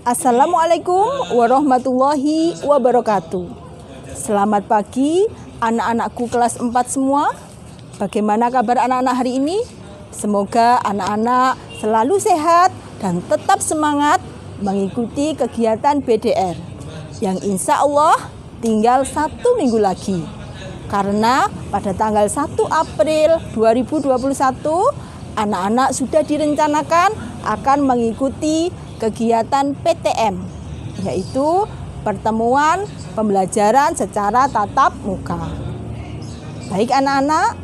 Assalamualaikum warahmatullahi wabarakatuh. Selamat pagi anak-anakku kelas 4 semua. Bagaimana kabar anak-anak hari ini? Semoga anak-anak selalu sehat dan tetap semangat mengikuti kegiatan BDR yang insya Allah tinggal 1 minggu lagi. Karena pada tanggal 1 April 2021 anak-anak sudah direncanakan akan mengikuti kegiatan PTM, yaitu pertemuan pembelajaran secara tatap muka. Baik anak-anak,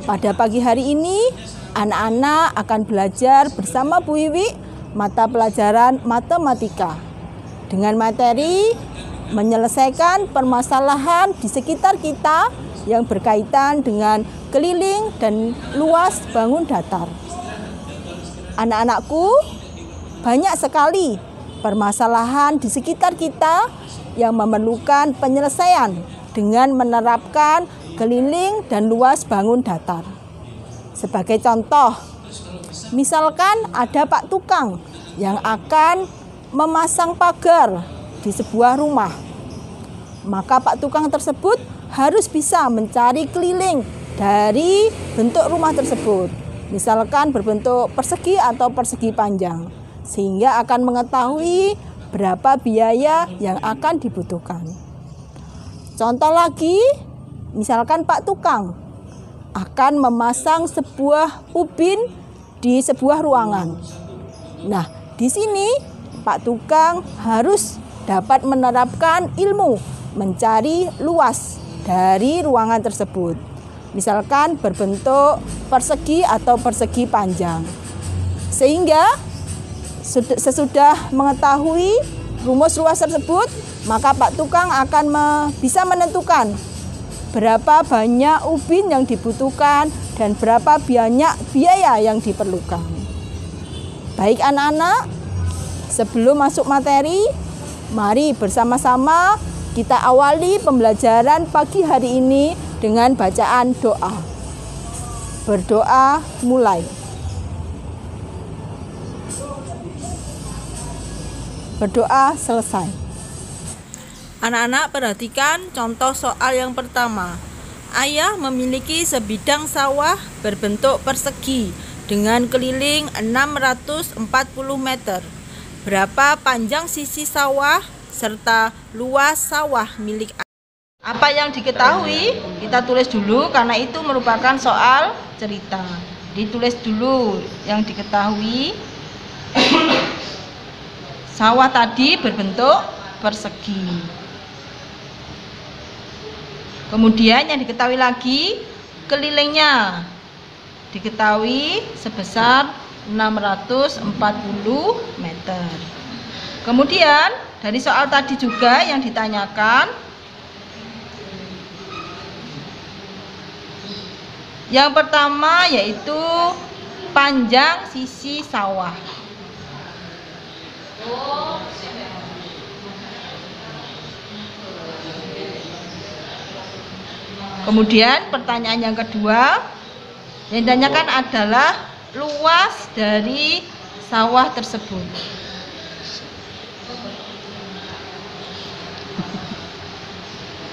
pada pagi hari ini anak-anak akan belajar bersama Bu Wiwi mata pelajaran matematika dengan materi menyelesaikan permasalahan di sekitar kita yang berkaitan dengan keliling dan luas bangun datar. Anak-anakku, banyak sekali permasalahan di sekitar kita yang memerlukan penyelesaian dengan menerapkan keliling dan luas bangun datar. Sebagai contoh, misalkan ada Pak Tukang yang akan memasang pagar di sebuah rumah. Maka Pak Tukang tersebut harus bisa mencari keliling dari bentuk rumah tersebut. Misalkan berbentuk persegi atau persegi panjang, sehingga akan mengetahui berapa biaya yang akan dibutuhkan. Contoh lagi, misalkan Pak Tukang akan memasang sebuah ubin di sebuah ruangan. Nah, di sini Pak Tukang harus dapat menerapkan ilmu mencari luas dari ruangan tersebut. Misalkan berbentuk persegi atau persegi panjang. Sehingga sesudah mengetahui rumus luas tersebut, maka Pak Tukang akan bisa menentukan berapa banyak ubin yang dibutuhkan dan berapa banyak biaya yang diperlukan. Baik anak-anak, sebelum masuk materi, mari bersama-sama kita awali pembelajaran pagi hari ini dengan bacaan doa. Berdoa mulai. Berdoa selesai. Anak-anak perhatikan contoh soal yang pertama. Ayah memiliki sebidang sawah berbentuk persegi dengan keliling 640 meter. Berapa panjang sisi sawah serta luas sawah milik ayah? Apa yang diketahui kita tulis dulu karena itu merupakan soal cerita. Ditulis dulu yang diketahui. Sawah tadi berbentuk persegi. Kemudian yang diketahui lagi, kelilingnya diketahui sebesar 640 meter. Kemudian dari soal tadi juga yang ditanyakan, yang pertama yaitu panjang sisi sawah. Kemudian pertanyaan yang kedua yang ditanyakan adalah luas dari sawah tersebut.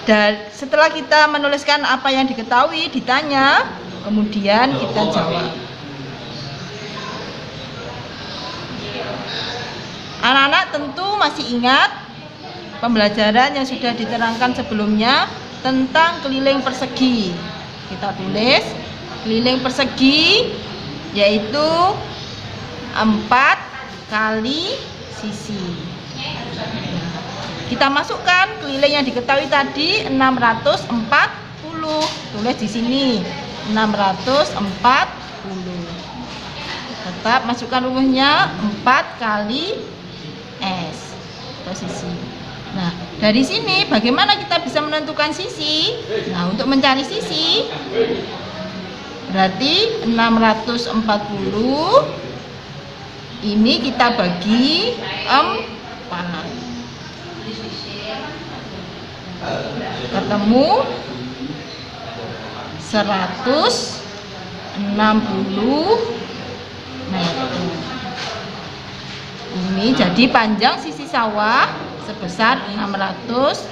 Dan setelah kita menuliskan apa yang diketahui ditanya, kemudian kita jawab. Anak-anak tentu masih ingat pembelajaran yang sudah diterangkan sebelumnya tentang keliling persegi. Kita tulis keliling persegi yaitu 4 kali sisi. Kita masukkan keliling yang diketahui tadi 640. Tulis di sini 640. Tetap masukkan rumusnya 4 kali S atau sisi. Nah, dari sini bagaimana kita bisa menentukan sisi? Nah, untuk mencari sisi berarti 640 ini kita bagi 4. Ketemu 160 meter. Ini jadi panjang sisi sawah sebesar 160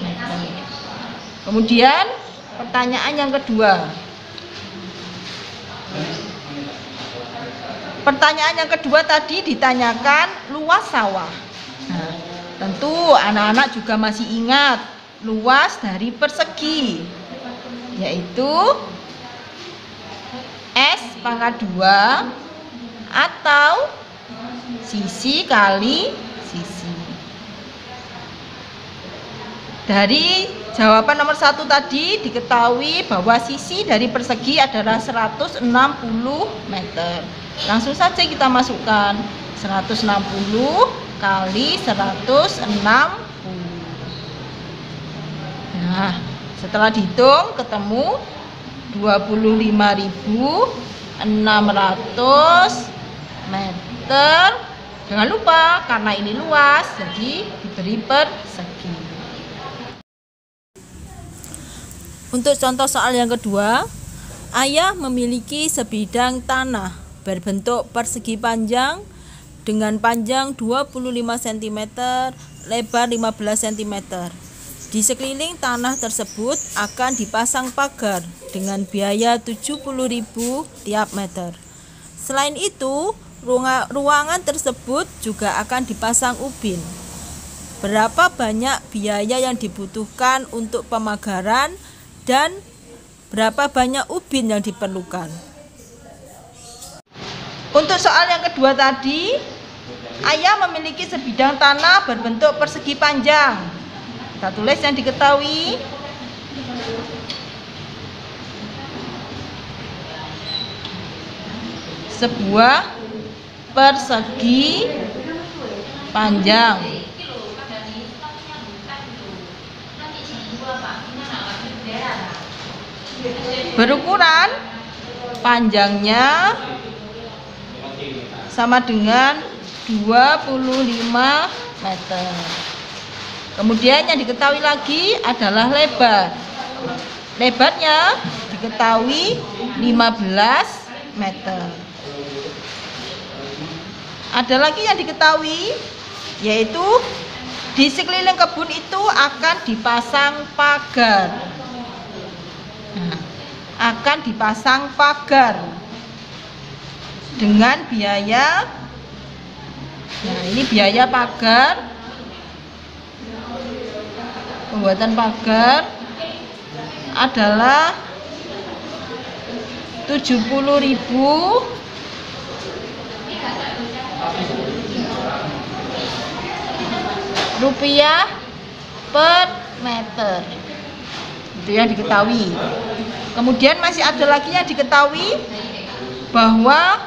meter. Kemudian pertanyaan yang kedua. Pertanyaan yang kedua tadi ditanyakan luas sawah. Nah, tentu anak-anak juga masih ingat luas dari persegi, yaitu S pangkat 2 atau sisi kali sisi. Dari jawaban nomor 1 tadi diketahui bahwa sisi dari persegi adalah 160 meter. Langsung saja kita masukkan 160 kali 160. Nah, setelah dihitung ketemu 25.600 meter. Jangan lupa karena ini luas jadi diberi persegi. Untuk contoh soal yang kedua, ayah memiliki sebidang tanah berbentuk persegi panjang dengan panjang 25 cm, lebar 15 cm. Di sekeliling tanah tersebut akan dipasang pagar dengan biaya 70.000 tiap meter. Selain itu, ruangan tersebut juga akan dipasang ubin. Berapa banyak biaya yang dibutuhkan untuk pemagaran dan berapa banyak ubin yang diperlukan? Untuk soal yang kedua tadi, ayah memiliki sebidang tanah berbentuk persegi panjang. Kita tulis yang diketahui. Sebuah persegi panjang. Berukuran panjangnya sama dengan 25 meter. Kemudian yang diketahui lagi adalah lebar. Lebarnya diketahui 15 meter. Ada lagi yang diketahui, yaitu di sekeliling kebun itu akan dipasang pagar. Nah, akan dipasang pagar dengan biaya, nah ini biaya pagar, pembuatan pagar adalah 70.000 rupiah per meter. Itu yang diketahui. Kemudian masih ada lagi yang diketahui bahwa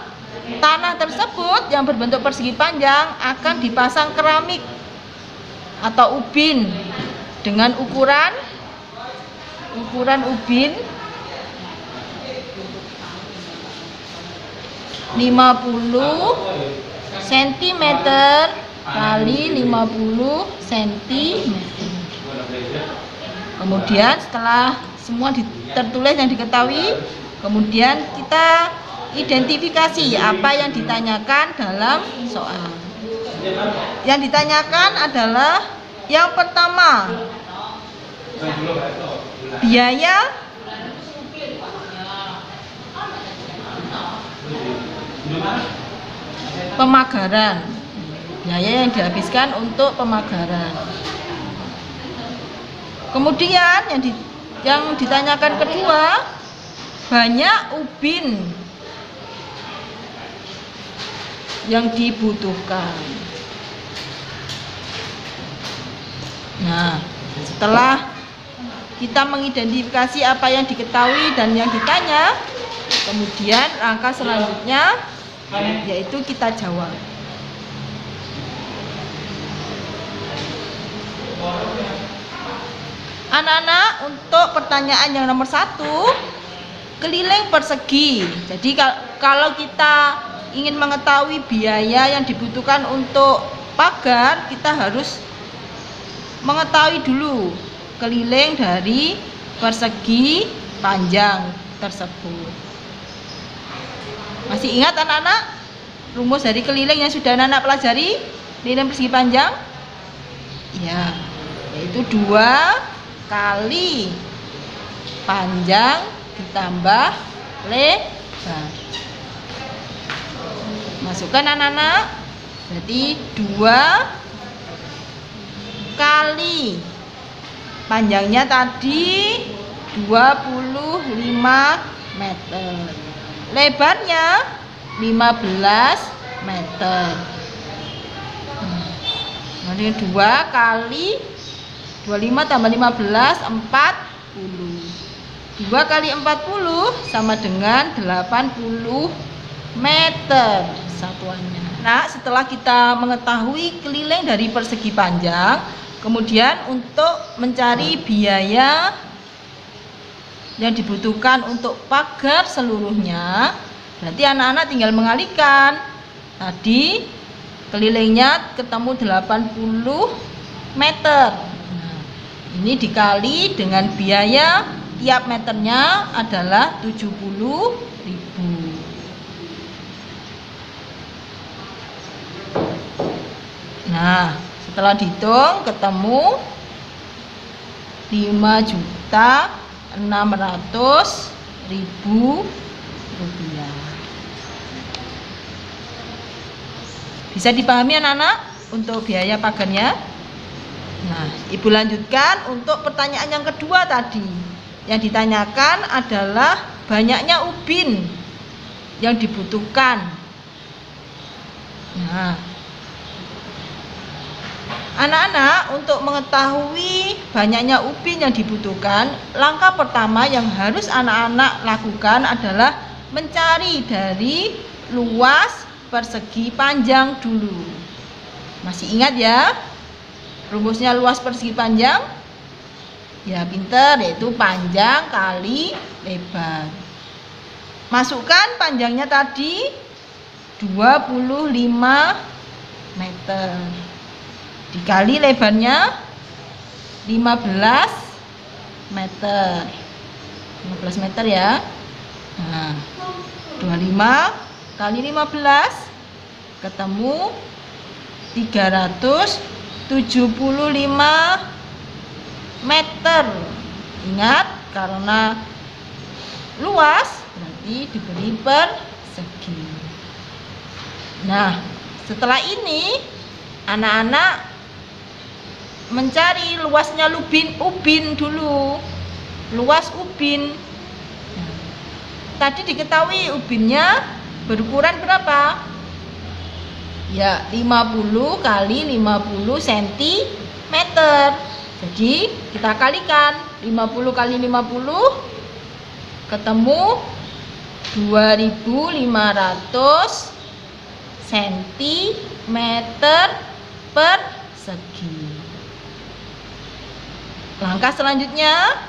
tanah tersebut yang berbentuk persegi panjang akan dipasang keramik atau ubin dengan ukuran ubin 50 cm kali 50 cm. Kemudian setelah semua tertulis yang diketahui, kemudian kita identifikasi apa yang ditanyakan dalam soal. Yang ditanyakan adalah yang pertama, biaya pemagaran, biaya yang dihabiskan untuk pemagaran. Kemudian yang ditanyakan kedua, banyak ubin yang dibutuhkan. Nah, setelah kita mengidentifikasi apa yang diketahui dan yang ditanya, kemudian langkah selanjutnya yaitu kita jawab. Anak-anak, untuk pertanyaan yang nomor 1, keliling persegi. Jadi kalau kita ingin mengetahui biaya yang dibutuhkan untuk pagar, kita harus mengetahui dulu keliling dari persegi panjang tersebut. Masih ingat anak-anak? rumus dari keliling yang sudah anak pelajari? Keliling persegi panjang? Ya, yaitu 2 kali panjang ditambah lebar. Masukkan anak-anak. Berarti 2 kali panjangnya tadi 25 meter. Lebarnya 15 meter. Jadi 2 kali 25 tambah 15 40. 2 kali 40 sama dengan 80 meter satuannya. Nah, setelah kita mengetahui keliling dari persegi panjang, kemudian untuk mencari biaya yang dibutuhkan untuk pagar seluruhnya, berarti anak-anak tinggal mengalihkan. Tadi kelilingnya ketemu 80 meter. Nah, ini dikali dengan biaya tiap meternya adalah 70.000. Nah, setelah dihitung ketemu 5.600.000 rupiah. Bisa dipahami anak-anak untuk biaya pagarnya? Nah, Ibu lanjutkan untuk pertanyaan yang kedua tadi. Yang ditanyakan adalah banyaknya ubin yang dibutuhkan. Nah, anak-anak, untuk mengetahui banyaknya ubin yang dibutuhkan, langkah pertama yang harus anak-anak lakukan adalah mencari dari luas persegi panjang dulu. Masih ingat ya rumusnya luas persegi panjang? Ya, pinter, yaitu panjang kali lebar. Masukkan panjangnya tadi 25 meter. Dikali lebarnya 15 meter. 15 meter ya. Nah, 25 kali 15 ketemu 375 meter. Ingat, karena luas berarti diberi persegi. Nah, setelah ini anak-anak mencari luasnya ubin dulu. Luas ubin. Nah, tadi diketahui ubinnya berukuran berapa? Ya, 50 kali 50 cm. Jadi kita kalikan 50 kali 50 ketemu 2.500 cm persegi. Langkah selanjutnya,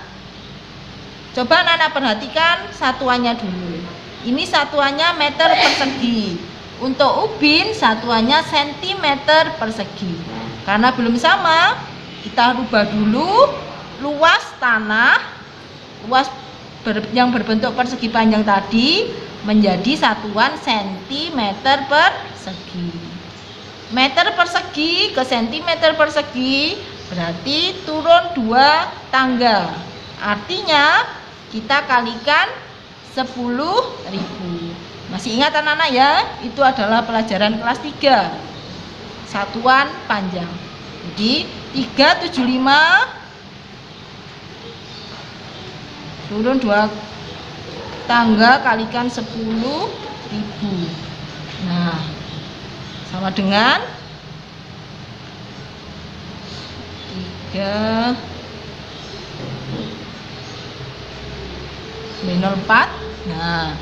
coba anak-anak perhatikan satuannya dulu. Ini satuannya meter persegi. Untuk ubin satuannya sentimeter persegi. Karena belum sama, kita rubah dulu luas tanah, luas yang berbentuk persegi panjang tadi menjadi satuan sentimeter persegi. Meter persegi ke sentimeter persegi berarti turun 2 tangga. Artinya kita kalikan 10.000. Masih ingat anak-anak ya? Itu adalah pelajaran kelas 3. Satuan panjang. Jadi 375 turun 2 tangga kalikan 10.000. Nah, sama dengan 304. Nah,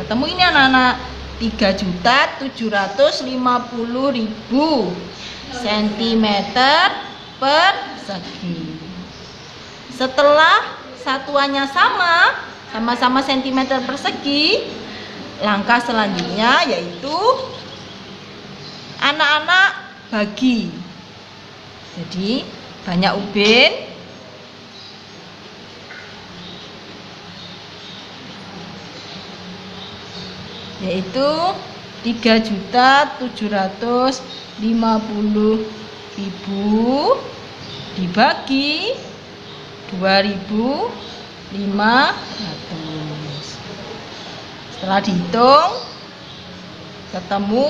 ketemu ini anak-anak 3.750.000 cm persegi. Setelah satuannya sama-sama sentimeter persegi, langkah selanjutnya yaitu anak-anak bagi. Jadi banyak ubin, yaitu 3.750.000 dibagi 2.500. Setelah dihitung ketemu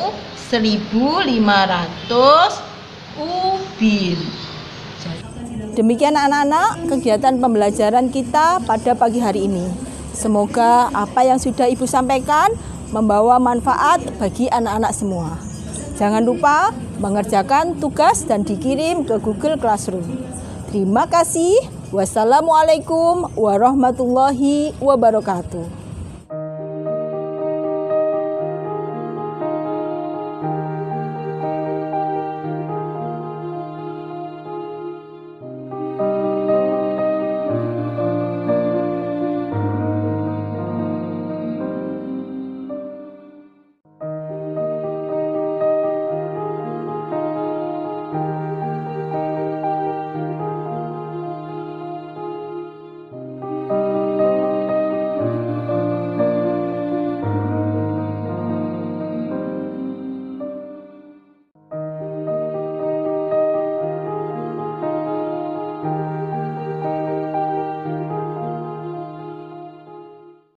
1.500 ubin. Demikian anak-anak kegiatan pembelajaran kita pada pagi hari ini. Semoga apa yang sudah Ibu sampaikan membawa manfaat bagi anak-anak semua. Jangan lupa mengerjakan tugas dan dikirim ke Google Classroom. Terima kasih. Wassalamualaikum warahmatullahi wabarakatuh.